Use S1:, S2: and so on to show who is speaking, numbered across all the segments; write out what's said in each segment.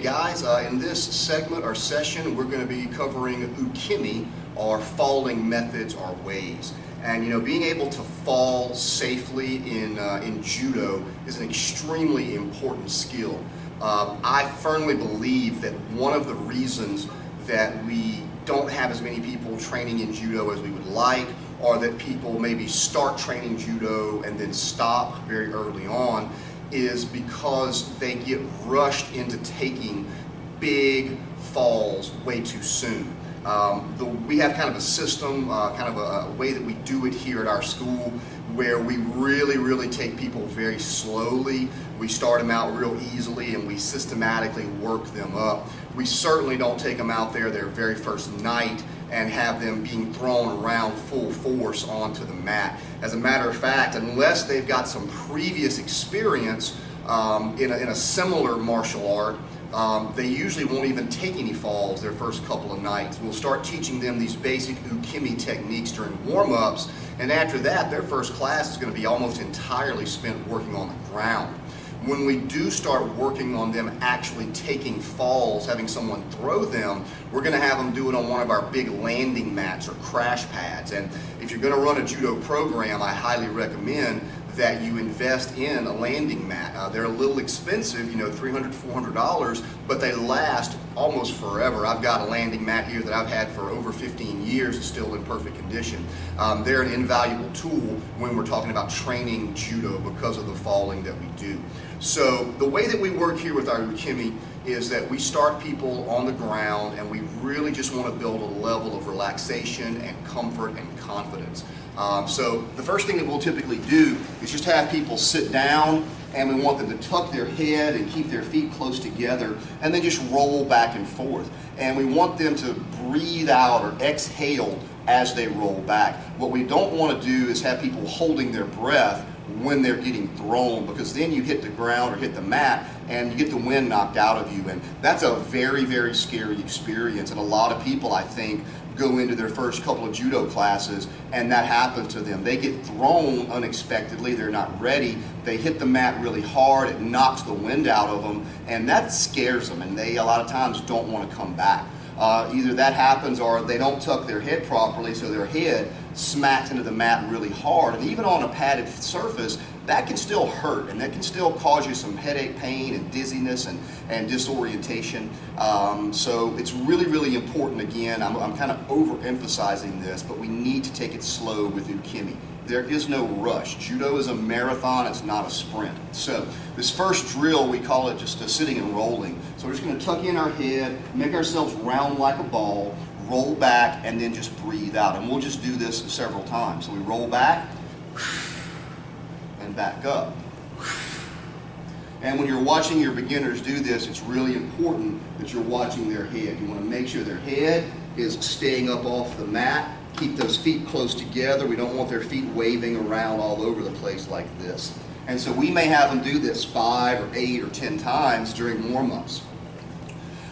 S1: guys, in this segment or session we're going to be covering Ukemi, or falling methods or ways. And you know, being able to fall safely in Judo is an extremely important skill. I firmly believe that one of the reasons that we don't have as many people training in Judo as we would like, or that people maybe start training Judo and then stop very early on, is because they get rushed into taking big falls way too soon. We have kind of a system, kind of a way that we do it here at our school, where we really take people very slowly. We start them out real easily and we systematically work them up. We certainly don't take them out there their very first night and have them being thrown around full force onto the mat. As a matter of fact, unless they've got some previous experience in a similar martial art, they usually won't even take any falls their first couple of nights. We'll start teaching them these basic Ukemi techniques during warm-ups, and after that their first class is going to be almost entirely spent working on the ground. When we do start working on them actually taking falls, having someone throw them, we're going to have them do it on one of our big landing mats or crash pads. And if you're going to run a Judo program, I highly recommend that you invest in a landing mat. They're a little expensive, you know, $300 to $400, but they last almost forever. I've got a landing mat here that I've had for over 15 years, it's still in perfect condition. They're an invaluable tool when we're talking about training Judo because of the falling that we do. So the way that we work here with our Ukemi is that we start people on the ground and we really just want to build a level of relaxation and comfort and confidence. So the first thing that we'll typically do is just have people sit down, and we want them to tuck their head and keep their feet close together and then just roll back and forth. And we want them to breathe out or exhale as they roll back. What we don't want to do is have people holding their breath when they're getting thrown, because then you hit the ground or hit the mat and you get the wind knocked out of you, and that's a very scary experience. And a lot of people, I think, go into their first couple of Judo classes and that happens to them. They get thrown unexpectedly, they're not ready, they hit the mat really hard, it knocks the wind out of them, and that scares them, and they a lot of times don't want to come back. Either that happens or they don't tuck their head properly, so their head smacks into the mat really hard. And even on a padded surface, that can still hurt, and that can still cause you some headache, pain, and dizziness and disorientation. So it's really important. Again, I'm kind of overemphasizing this, but we need to take it slow with Ukemi. There is no rush. Judo is a marathon, it's not a sprint. So this first drill, we call it just a sitting and rolling. So we're just going to tuck in our head, make ourselves round like a ball, roll back, and then just breathe out. And we'll just do this several times. So we roll back and back up. And when you're watching your beginners do this, it's really important that you're watching their head. You want to make sure their head is staying up off the mat. Keep those feet close together. We don't want their feet waving around all over the place like this. And so we may have them do this 5 or 8 or 10 times during warm-ups.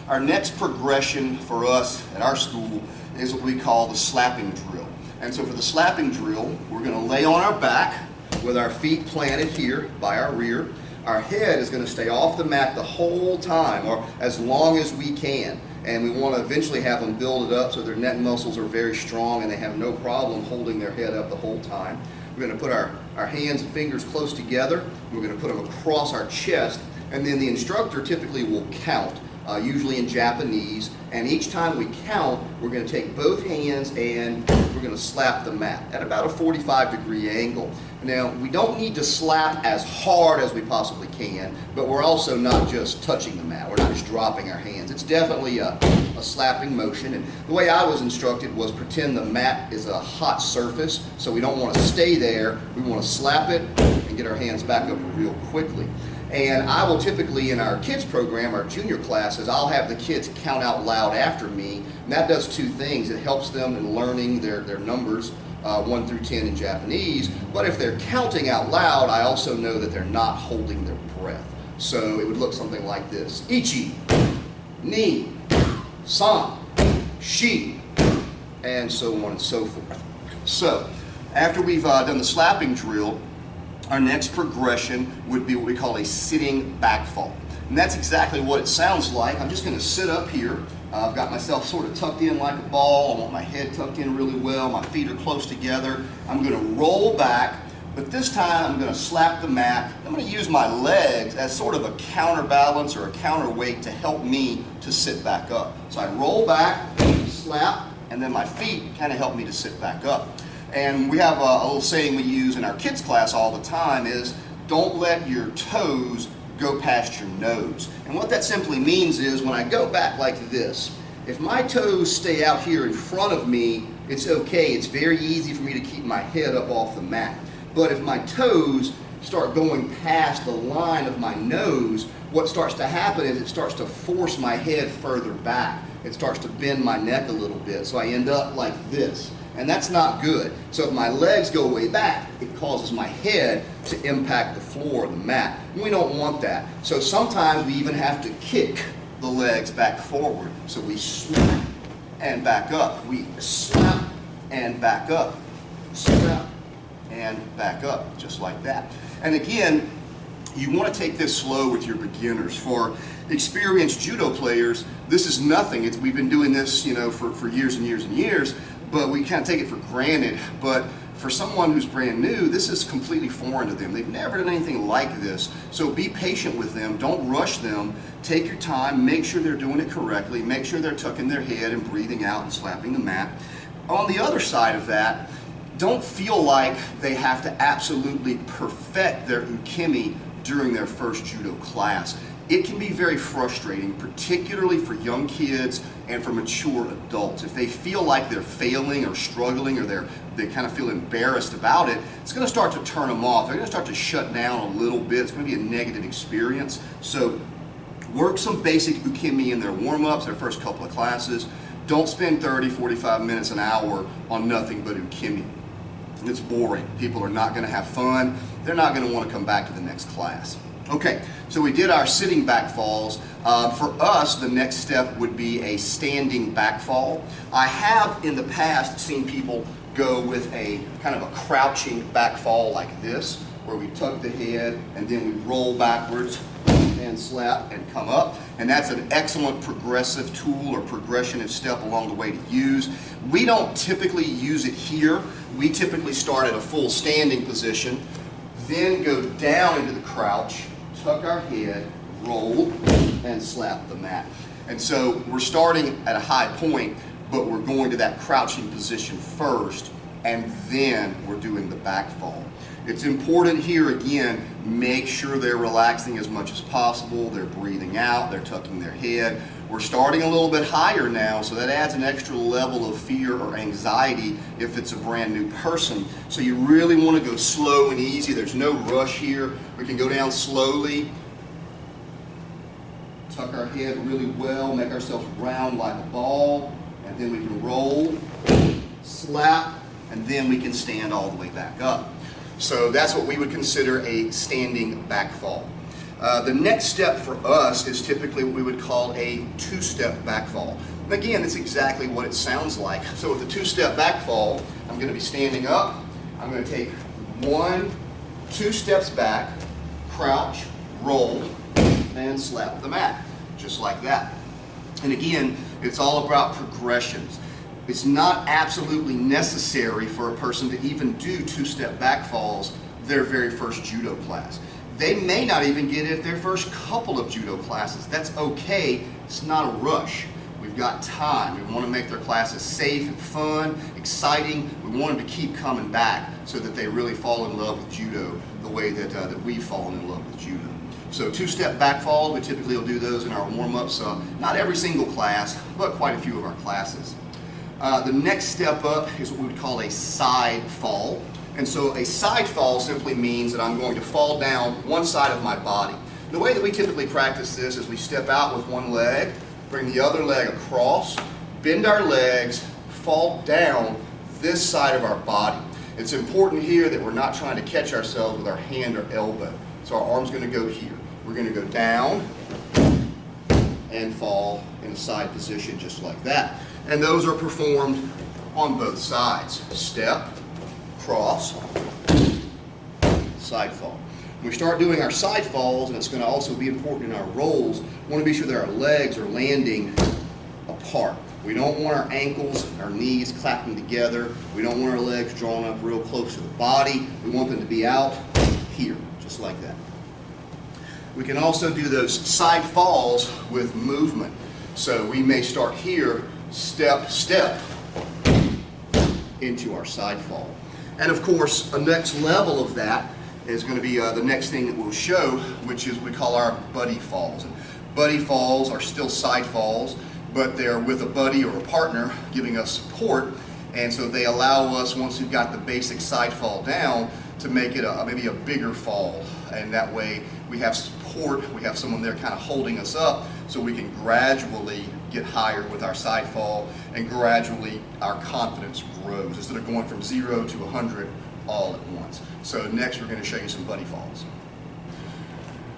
S1: Our next progression for us at our school is what we call the slapping drill. And so for the slapping drill, we're going to lay on our back with our feet planted here by our rear. Our head is going to stay off the mat the whole time, or as long as we can. And we want to eventually have them build it up so their neck muscles are very strong and they have no problem holding their head up the whole time. We're going to put our hands and fingers close together. We're going to put them across our chest, and then the instructor typically will count, usually in Japanese, and each time we count, we're going to take both hands and we're going to slap the mat at about a 45-degree angle. Now, we don't need to slap as hard as we possibly can, but we're also not just touching the mat. We're not just dropping our hands. It's definitely a slapping motion, and the way I was instructed was pretend the mat is a hot surface, so we don't want to stay there. We want to slap it and get our hands back up real quickly. And I will typically, in our kids program, our junior classes, I'll have the kids count out loud after me, and that does two things. It helps them in learning their numbers, 1 through 10 in Japanese, but if they're counting out loud, I also know that they're not holding their breath. So it would look something like this. Ichi, ni, san, shi, and so on and so forth. So after we've done the slapping drill, our next progression would be what we call a sitting back fall. And that's exactly what it sounds like. I'm just going to sit up here. I've got myself sort of tucked in like a ball. I want my head tucked in really well. My feet are close together. I'm going to roll back, but this time I'm going to slap the mat. I'm going to use my legs as sort of a counterbalance or a counterweight to help me to sit back up. So I roll back, slap, and then my feet kind of help me to sit back up. And we have a little saying we use in our kids class all the time is, don't let your toes go past your nose. And what that simply means is when I go back like this, if my toes stay out here in front of me, it's okay. It's very easy for me to keep my head up off the mat. But if my toes start going past the line of my nose, what starts to happen is it starts to force my head further back. It starts to bend my neck a little bit, so I end up like this. And that's not good. So if my legs go way back, it causes my head to impact the floor of the mat. And we don't want that. So sometimes we even have to kick the legs back forward. So we slap and back up. We slap and back up. Slap and back up, just like that. And again, you want to take this slow with your beginners. For experienced judo players, this is nothing. We've been doing this, for years and years and years, but we kind of take it for granted. But for someone who's brand new, this is completely foreign to them. They've never done anything like this. So be patient with them. Don't rush them. Take your time. Make sure they're doing it correctly. Make sure they're tucking their head and breathing out and slapping the mat. On the other side of that, don't feel like they have to absolutely perfect their ukemi during their first judo class. It can be very frustrating, particularly for young kids and for mature adults. If they feel like they're failing or struggling or they kind of feel embarrassed about it, it's going to start to turn them off. They're going to start to shut down a little bit. It's going to be a negative experience. So work some basic ukemi in their warm-ups, their first couple of classes. Don't spend 30, 45 minutes, an hour on nothing but ukemi. It's boring. People are not going to have fun. They're not going to want to come back to the next class. Okay, so we did our sitting back falls. For us, the next step would be a standing back fall. I have in the past seen people go with a kind of a crouching back fall like this, where we tuck the head and then we roll backwards and slap and come up. And that's an excellent progressive tool or progression step along the way to use. We don't typically use it here. We typically start at a full standing position, then go down into the crouch, tuck our head, roll, and slap the mat. And so we're starting at a high point, but we're going to that crouching position first, and then we're doing the back fall. It's important here, again, make sure they're relaxing as much as possible. They're breathing out, they're tucking their head. We're starting a little bit higher now, so that adds an extra level of fear or anxiety if it's a brand new person. So you really want to go slow and easy. There's no rush here. We can go down slowly, tuck our head really well, make ourselves round like a ball, and then we can roll, slap, and then we can stand all the way back up. So that's what we would consider a standing back fall. The next step for us is typically what we would call a two-step back fall. And again, it's exactly what it sounds like. So with the two-step back fall, I'm going to be standing up. I'm going to take 1, 2 steps back, crouch, roll, and slap the mat, just like that. And again, it's all about progressions. It's not absolutely necessary for a person to even do two-step back falls their very first judo class. They may not even get it their first couple of judo classes. That's okay. It's not a rush. We've got time. We want to make their classes safe and fun, exciting. We want them to keep coming back so that they really fall in love with judo the way that we've fallen in love with judo. So two-step back falls, we typically will do those in our warm-ups. Not every single class, but quite a few of our classes. The next step up is what we would call a side fall. And so a side fall simply means that I'm going to fall down one side of my body. The way that we typically practice this is we step out with one leg, bring the other leg across, bend our legs, fall down this side of our body. It's important here that we're not trying to catch ourselves with our hand or elbow. So our arm's going to go here. We're going to go down and fall in a side position just like that. And those are performed on both sides. Step, cross, side fall. When we start doing our side falls, and it's going to also be important in our rolls, we want to be sure that our legs are landing apart. We don't want our ankles, our knees clapping together. We don't want our legs drawn up real close to the body. We want them to be out here, just like that. We can also do those side falls with movement. So we may start here, step, step, into our side fall. And of course, a next level of that is going to be the next thing that we'll show, which is we call our buddy falls. And buddy falls are still side falls, but they're with a buddy or a partner giving us support, and so they allow us, once we've got the basic side fall down, to make it maybe a bigger fall, and that way we have support, we have someone there kind of holding us up, so we can gradually get higher with our side fall, and gradually our confidence grows instead of going from 0 to 100 all at once. So next we're going to show you some buddy falls.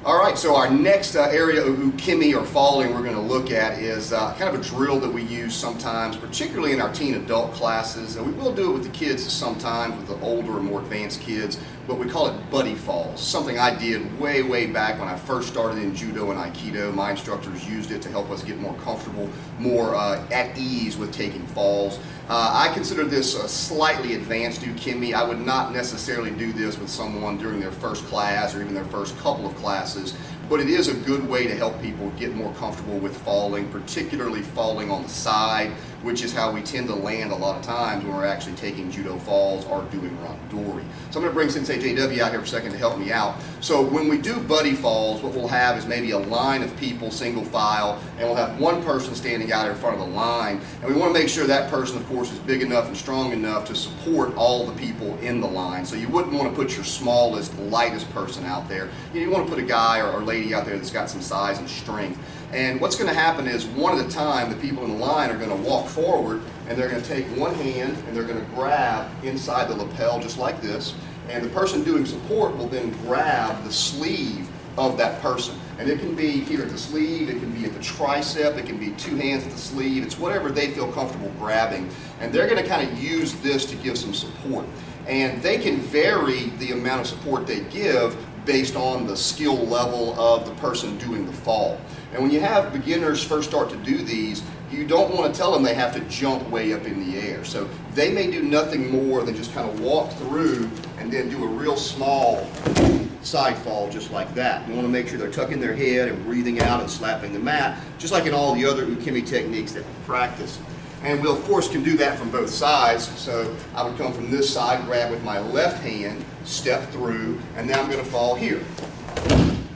S1: All right, so our next area of Ukemi or falling we're going to look at is kind of a drill that we use sometimes, particularly in our teen adult classes. And we will do it with the kids sometimes, with the older and more advanced kids, but we call it buddy falls. Something I did way, way back when I first started in Judo and Aikido. My instructors used it to help us get more comfortable, more at ease with taking falls. I consider this a slightly advanced Ukemi. I would not necessarily do this with someone during their first class or even their first couple of classes, but it is a good way to help people get more comfortable with falling, particularly falling on the side, which is how we tend to land a lot of times when we're actually taking Judo falls or doing randori. So I'm going to bring Sensei JW out here for a second to help me out. So when we do buddy falls, what we'll have is maybe a line of people, single file, and we'll have one person standing out in front of the line, and we want to make sure that person, of course, is big enough and strong enough to support all the people in the line. So you wouldn't want to put your smallest, lightest person out there. You want to put a guy or lady out there that's got some size and strength. And what's going to happen is, one at a time, the people in the line are going to walk forward, and they're going to take one hand and they're going to grab inside the lapel just like this, and the person doing support will then grab the sleeve of that person. And it can be here at the sleeve, it can be at the tricep, it can be two hands at the sleeve, it's whatever they feel comfortable grabbing. And they're going to kind of use this to give some support. And they can vary the amount of support they give based on the skill level of the person doing the fall. And when you have beginners first start to do these, you don't want to tell them they have to jump way up in the air. So they may do nothing more than just kind of walk through and then do a real small side fall just like that. You want to make sure they're tucking their head and breathing out and slapping the mat, just like in all the other Ukemi techniques that we practice. And we, of course, can do that from both sides. So I would come from this side, grab with my left hand, step through, and now I'm going to fall here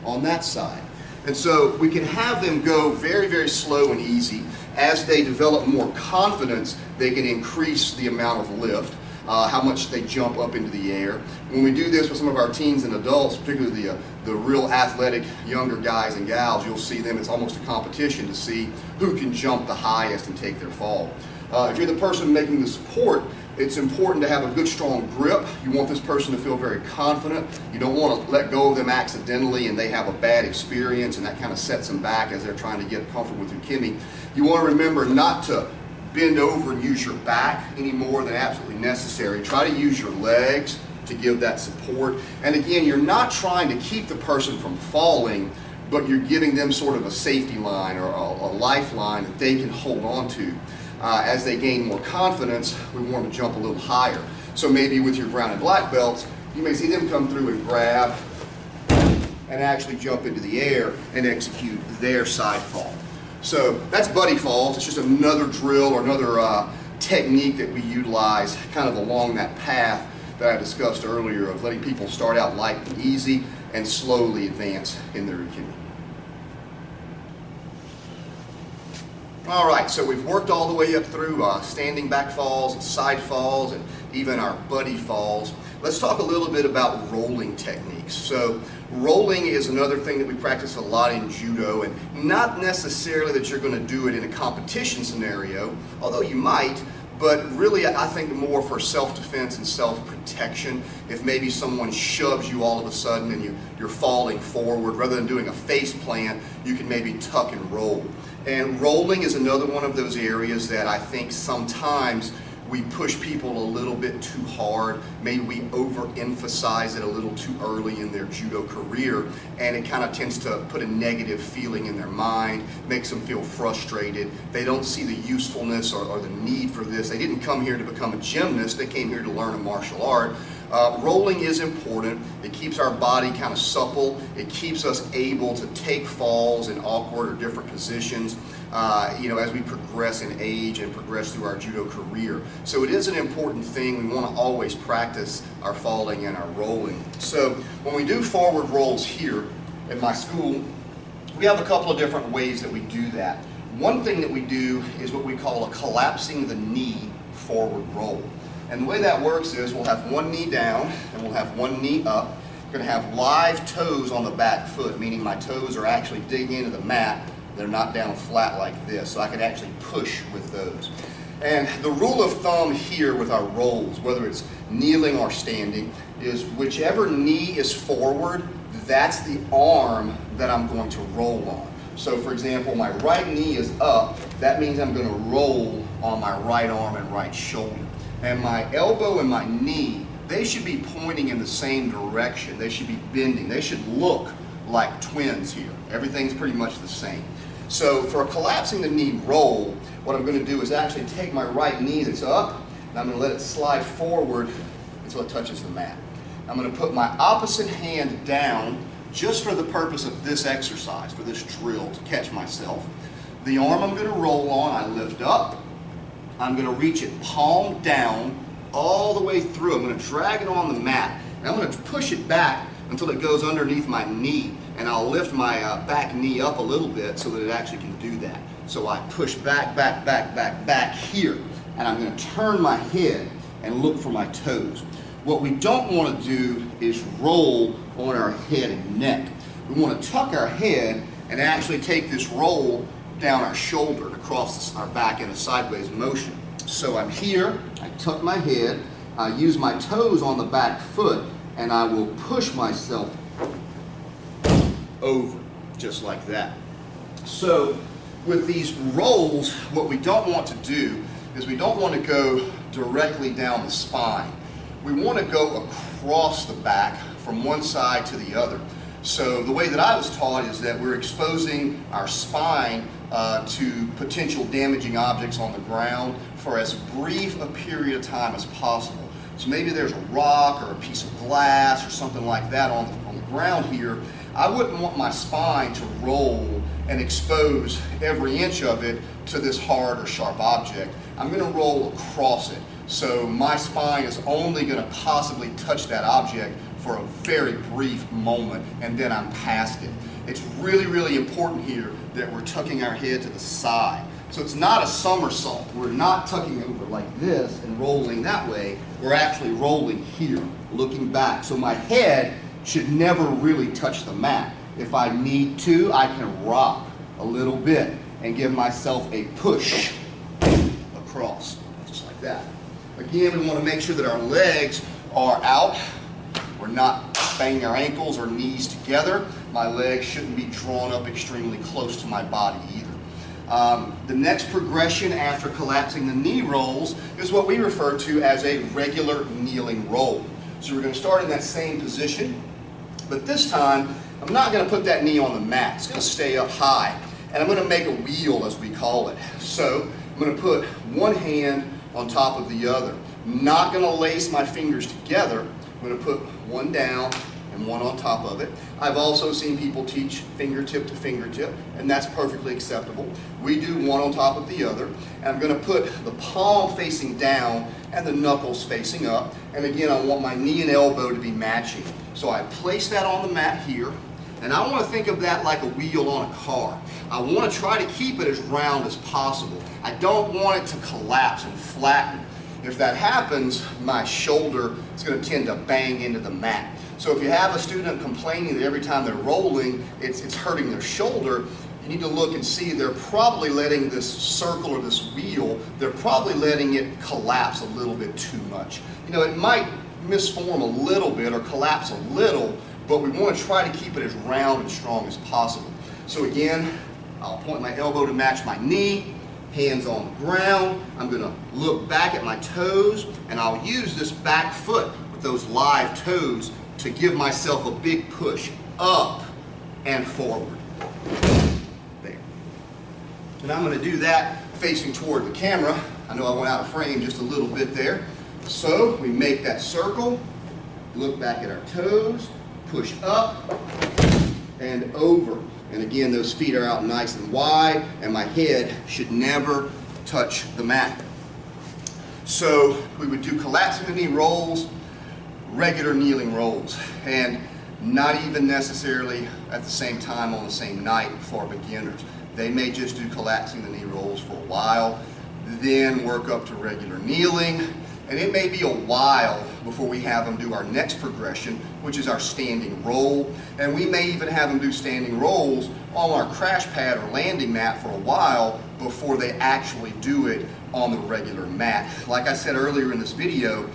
S1: on that side. And so we can have them go very, very slow and easy. As they develop more confidence, they can increase the amount of lift, how much they jump up into the air. When we do this with some of our teens and adults, particularly the real athletic younger guys and gals, you'll see them, it's almost a competition to see who can jump the highest and take their fall. If you're the person making the support, it's important to have a good strong grip. You want this person to feel very confident. You don't want to let go of them accidentally and they have a bad experience and that kind of sets them back as they're trying to get comfortable with Ukemi. You want to remember not to bend over and use your back any more than absolutely necessary. Try to use your legs to give that support. And again, you're not trying to keep the person from falling, but you're giving them sort of a safety line or a lifeline that they can hold on to. As they gain more confidence, we want them to jump a little higher. So maybe with your brown and black belts, you may see them come through and grab and actually jump into the air and execute their side fall. So that's buddy falls. It's just another drill or another technique that we utilize kind of along that path that I discussed earlier of letting people start out light and easy and slowly advance in their Ukemi. All right, so we've worked all the way up through standing back falls and side falls and even our buddy falls. Let's talk a little bit about rolling techniques. So rolling is another thing that we practice a lot in Judo, and not necessarily that you're going to do it in a competition scenario, although you might, but really I think more for self-defense and self-protection. If maybe someone shoves you all of a sudden and you're falling forward, rather than doing a face plant, you can maybe tuck and roll. And rolling is another one of those areas that I think sometimes we push people a little bit too hard. Maybe we overemphasize it a little too early in their judo career, and it kind of tends to put a negative feeling in their mind, makes them feel frustrated. They don't see the usefulness or the need for this. They didn't come here to become a gymnast, they came here to learn a martial art. Rolling is important. It keeps our body kind of supple. It keeps us able to take falls in awkward or different positions, as we progress in age and progress through our judo career. So it is an important thing. We want to always practice our falling and our rolling. So when we do forward rolls here at my school, we have a couple of different ways that we do that. One thing that we do is what we call a collapsing the knee forward roll. And the way that works is we'll have one knee down and we'll have one knee up. We're going to have live toes on the back foot, meaning my toes are actually digging into the mat. They're not down flat like this, so I can actually push with those. And the rule of thumb here with our rolls, whether it's kneeling or standing, is whichever knee is forward, that's the arm that I'm going to roll on. So for example, my right knee is up, that means I'm going to roll on my right arm and right shoulder. And my elbow and my knee, they should be pointing in the same direction. They should be bending. They should look like twins here. Everything's pretty much the same. So for a collapsing the knee roll, what I'm going to do is actually take my right knee that's up, and I'm going to let it slide forward until it touches the mat. I'm going to put my opposite hand down just for the purpose of this exercise, for this drill, to catch myself. The arm I'm going to roll on, I lift up. I'm going to reach it palm down all the way through. I'm going to drag it on the mat, and I'm going to push it back until it goes underneath my knee, and I'll lift my back knee up a little bit so that it actually can do that. So I push back, back, back, back, back here, and I'm going to turn my head and look for my toes. What we don't want to do is roll on our head and neck. We want to tuck our head and actually take this roll down our shoulder and across our back in a sideways motion. So I'm here, I tuck my head, I use my toes on the back foot, and I will push myself over, just like that. So with these rolls, what we don't want to do is we don't want to go directly down the spine. We want to go across the back from one side to the other. So the way that I was taught is that we're exposing our spine to potential damaging objects on the ground for as brief a period of time as possible. So maybe there's a rock or a piece of glass or something like that on the ground here. I wouldn't want my spine to roll and expose every inch of it to this hard or sharp object. I'm going to roll across it. So my spine is only going to possibly touch that object for a very brief moment, and then I'm past it. It's really, really important here that we're tucking our head to the side. So it's not a somersault. We're not tucking over like this and rolling that way. We're actually rolling here, looking back. So my head should never really touch the mat. If I need to, I can rock a little bit and give myself a push across, just like that. Again, we want to make sure that our legs are out. We're not banging our ankles or knees together. My legs shouldn't be drawn up extremely close to my body either. The next progression after collapsing the knee rolls is what we refer to as a regular kneeling roll. So we're going to start in that same position, but this time I'm not going to put that knee on the mat. It's going to stay up high, and I'm going to make a wheel, as we call it. So I'm going to put one hand on top of the other. I'm not going to lace my fingers together. I'm going to put one down and one on top of it. I've also seen people teach fingertip to fingertip, and that's perfectly acceptable. We do one on top of the other, and I'm going to put the palm facing down and the knuckles facing up, and again, I want my knee and elbow to be matching. So I place that on the mat here, and I want to think of that like a wheel on a car. I want to try to keep it as round as possible. I don't want it to collapse and flatten. If that happens, my shoulder is going to tend to bang into the mat. So if you have a student complaining that every time they're rolling, it's hurting their shoulder, you need to look and see they're probably letting this circle or this wheel, they're probably letting it collapse a little bit too much. You know, it might misform a little bit or collapse a little, but we want to try to keep it as round and strong as possible. So again, I'll point my elbow to match my knee, hands on the ground. I'm going to look back at my toes, and I'll use this back foot with those live toes to give myself a big push up and forward. There. And I'm going to do that facing toward the camera. I know I went out of frame just a little bit there. So we make that circle, look back at our toes, push up and over. And again, those feet are out nice and wide, and my head should never touch the mat. So we would do collapsing the knee rolls, regular kneeling rolls, and not even necessarily at the same time on the same night for beginners. They may just do collapsing the knee rolls for a while, then work up to regular kneeling, and it may be a while before we have them do our next progression, which is our standing roll. And we may even have them do standing rolls on our crash pad or landing mat for a while before they actually do it on the regular mat. Like I said earlier in this video,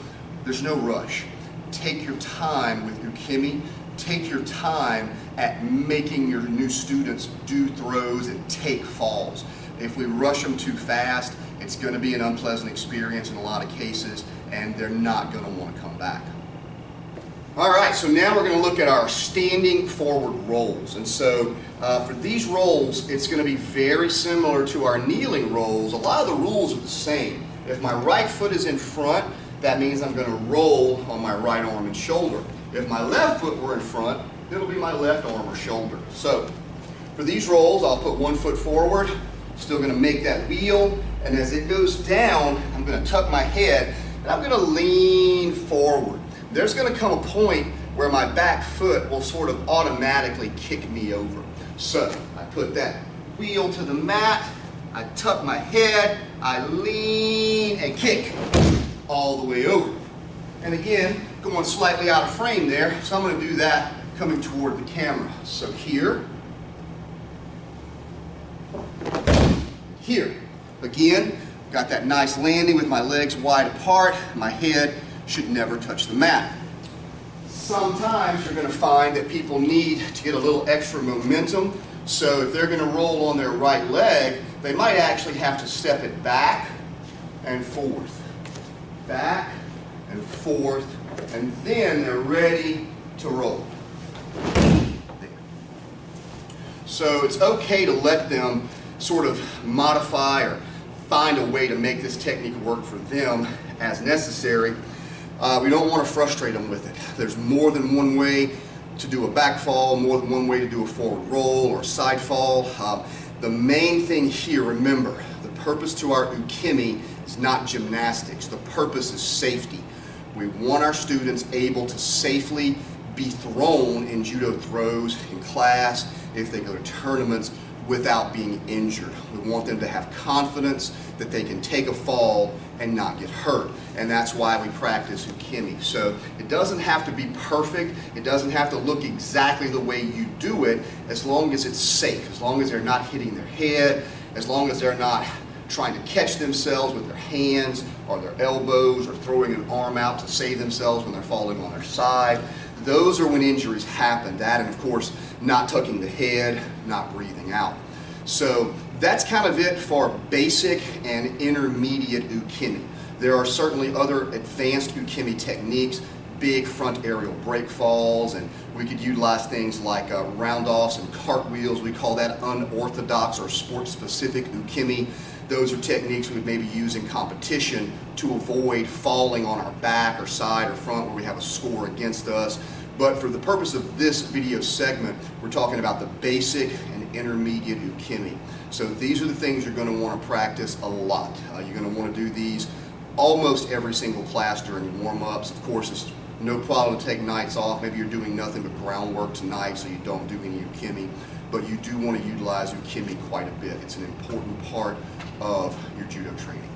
S1: there's no rush. Take your time with Ukemi. Take your time at making your new students do throws and take falls. If we rush them too fast, it's going to be an unpleasant experience in a lot of cases, and they're not going to want to come back. All right, so now we're going to look at our standing forward rolls. And so for these rolls, it's going to be very similar to our kneeling rolls. A lot of the rules are the same. If my right foot is in front, that means I'm going to roll on my right arm and shoulder. If my left foot were in front, it'll be my left arm or shoulder. So for these rolls, I'll put one foot forward, still going to make that wheel, and as it goes down, I'm going to tuck my head, and I'm going to lean forward. There's going to come a point where my back foot will sort of automatically kick me over. So I put that wheel to the mat, I tuck my head, I lean and kick all the way over. And again, going slightly out of frame there, so I'm going to do that coming toward the camera. So here, here. Again, got that nice landing with my legs wide apart. My head should never touch the mat. Sometimes you're going to find that people need to get a little extra momentum. So if they're going to roll on their right leg, they might actually have to step it back and forth. Back and forth, and then they're ready to roll. There. So it's okay to let them sort of modify or find a way to make this technique work for them as necessary. We don't want to frustrate them with it. There's more than one way to do a back fall, more than one way to do a forward roll or side fall. The main thing here, remember, the purpose to our Ukemi is not gymnastics. The purpose is safety. We want our students able to safely be thrown in judo throws in class, if they go to tournaments, without being injured. We want them to have confidence that they can take a fall and not get hurt. And that's why we practice Ukemi. So it doesn't have to be perfect. It doesn't have to look exactly the way you do it, as long as it's safe, as long as they're not hitting their head, as long as they're not trying to catch themselves with their hands or their elbows or throwing an arm out to save themselves when they're falling on their side. Those are when injuries happen. That, and of course, not tucking the head, not breathing out. So that's kind of it for basic and intermediate Ukemi. There are certainly other advanced Ukemi techniques, big front aerial break falls, and we could utilize things like round-offs and cartwheels. We call that unorthodox or sport-specific Ukemi. Those are techniques we would maybe use in competition to avoid falling on our back or side or front where we have a score against us. But for the purpose of this video segment, we're talking about the basic and intermediate Ukemi. So these are the things you're going to want to practice a lot. You're going to want to do these almost every single class during warm-ups. Of course, it's no problem to take nights off. Maybe you're doing nothing but groundwork tonight, so you don't do any Ukemi. But you do want to utilize Ukemi quite a bit. It's an important part of your judo training.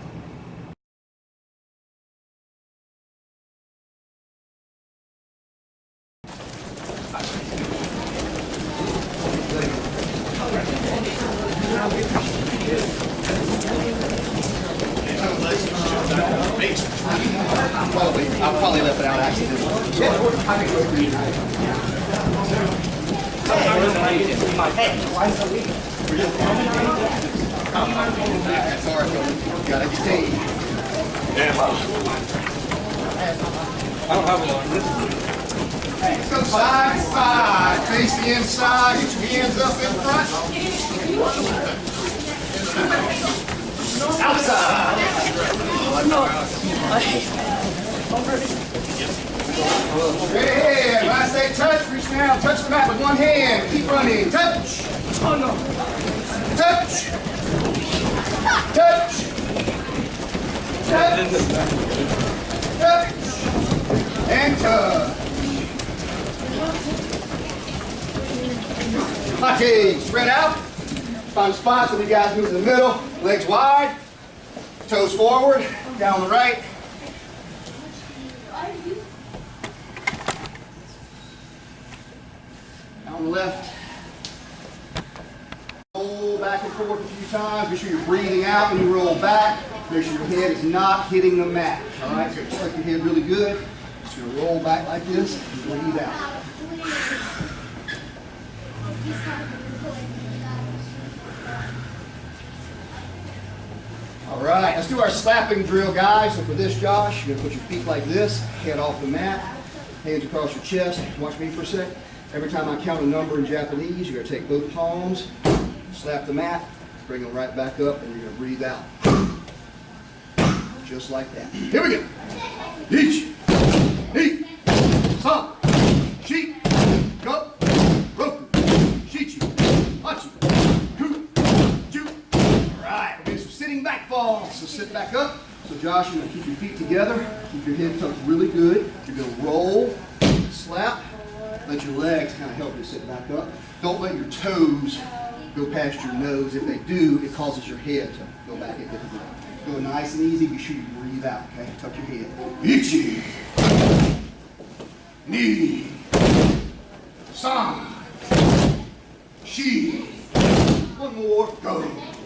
S1: I'll probably left it out accidentally. Hey, That's hard. Got to stay.
S2: I don't have a lot.
S1: Let's go side to side. Face the inside. Get your hands up in front. Outside. Yeah, when I say touch, reach down, touch the mat with one hand. Keep running. Touch. Oh no. Touch. Touch. Touch. Touch. And touch. Okay, spread out. Find a spot so we guys move in the middle. Legs wide. Toes forward. Down the right. On the left. Roll back and forth a few times. Make sure you're breathing out when you roll back. Make sure your head is not hitting the mat. All right, so tuck your head really good. Just gonna roll back like this and breathe out. All right, let's do our slapping drill, guys. So for this, Josh, you're gonna put your feet like this, head off the mat, hands across your chest. Watch me for a sec. Every time I count a number in Japanese, you're gonna take both palms, slap the mat, bring them right back up, and you're gonna breathe out. Just like that. Here we go. Ichi, ni, san, shi, go, roku, shichi, hachi, ku, ju. All right, we're doing some sitting back falls. So sit back up. So Josh, you're gonna keep your feet together, keep your head tucked really good. You're gonna roll, slap. Let your legs kind of help you sit back up. Don't let your toes go past your nose. If they do, it causes your head to go back a different way. Go nice and easy. Be sure you breathe out, okay? Tuck your head. Ichi, ni, san, shi. One more, go.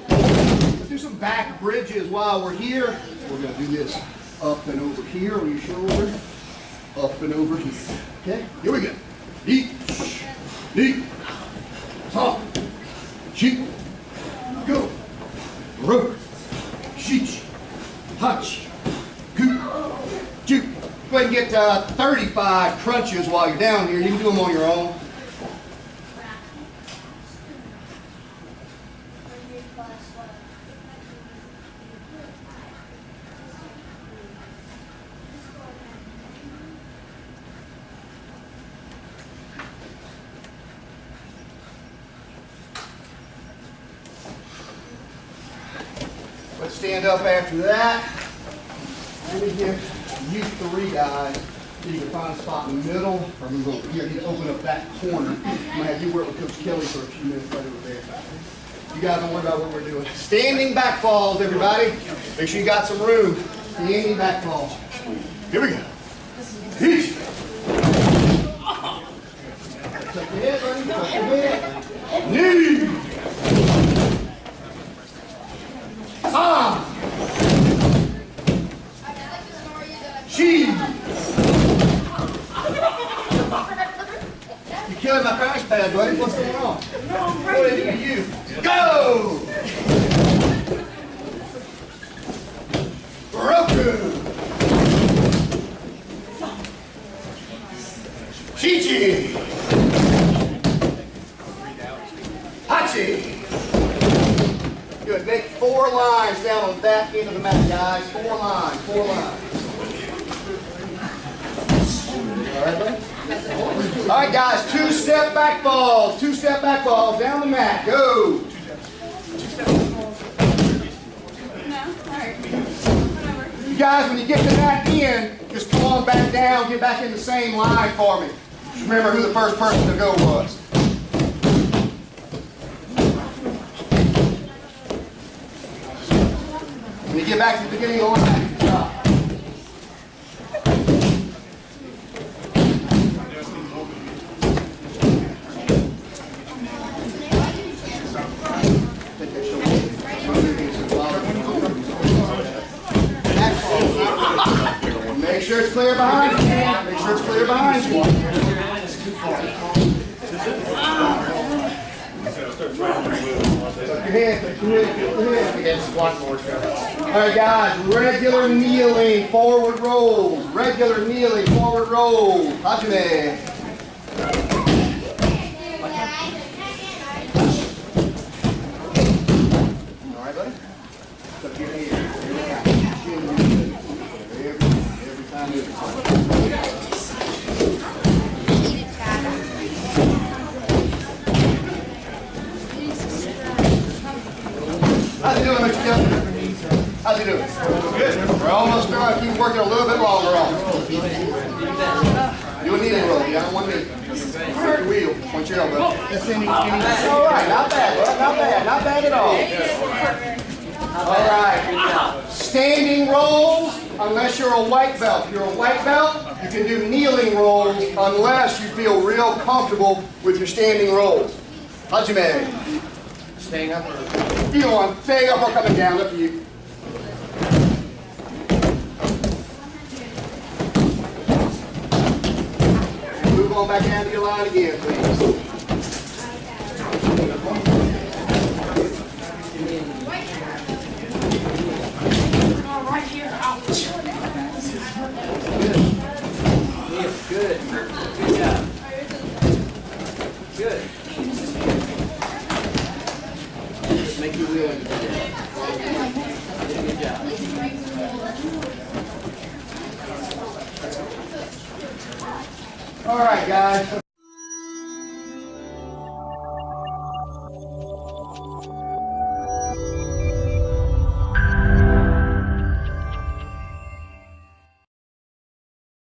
S1: Let's do some back bridges while we're here. We're going to do this up and over here on your shoulder. Up and over here. Okay, here we go. Ni, ni, san, shi, go, roku, shichi, hachi, ku, ju. Go ahead and get 35 crunches while you're down here. You can do them on your own. Let's stand up after that. Let me give you three guys. You can find a spot in the middle, or move over here. You can open up that corner. I'm going to have you work with Coach Kelly for a few minutes right over there. You guys don't worry about what we're doing. Standing back falls, everybody. Make sure you got some room. Standing back falls. Here we go. Heat. Tuck your head, buddy. Tuck your head. Knee. San. Shi. You're killing my crash pad, buddy. What's going on?
S3: No, I'm
S1: What did it do to you? Go! Roku. Chichi. Hachi. Good. Make 4 lines down on that end of the mat, guys. 4 lines. 4 lines. All right, buddy? All right, guys. 2-step back falls. 2-step back falls down the mat. Go. You guys, when you get to that end, just come on back down. Get back in the same line for me. Just remember who the first person to go was. When you get back to the beginning of the line, you can stop. Make sure it's clear behind you. Make sure it's clear behind you.
S3: your hands, lift your hands. Again, squat more. All right, guys, regular kneeling, forward rolls. Regular kneeling, forward rolls. Hajime. All right, buddy? Tuck your head. Every time you How's he doing, Mr. Kelly? How's he doing? Good. We're almost done. Keep working a little bit longer on it. Do a kneeling roll. You on one knee. Flip your wheel. Point your elbow. All right. Not bad, bud. Not bad. Not bad at all. All right. Standing rolls, unless you're a white belt. If you're a white belt, you can do kneeling rolls unless you feel real comfortable with your standing rolls. Hajime. Staying up or either one. Staying up or coming down. Up to you. And move on back down to your line again, please.
S2: Right here. Ouch. Good. Good job. Good. Make you wheel into the good job.
S3: All right, guys.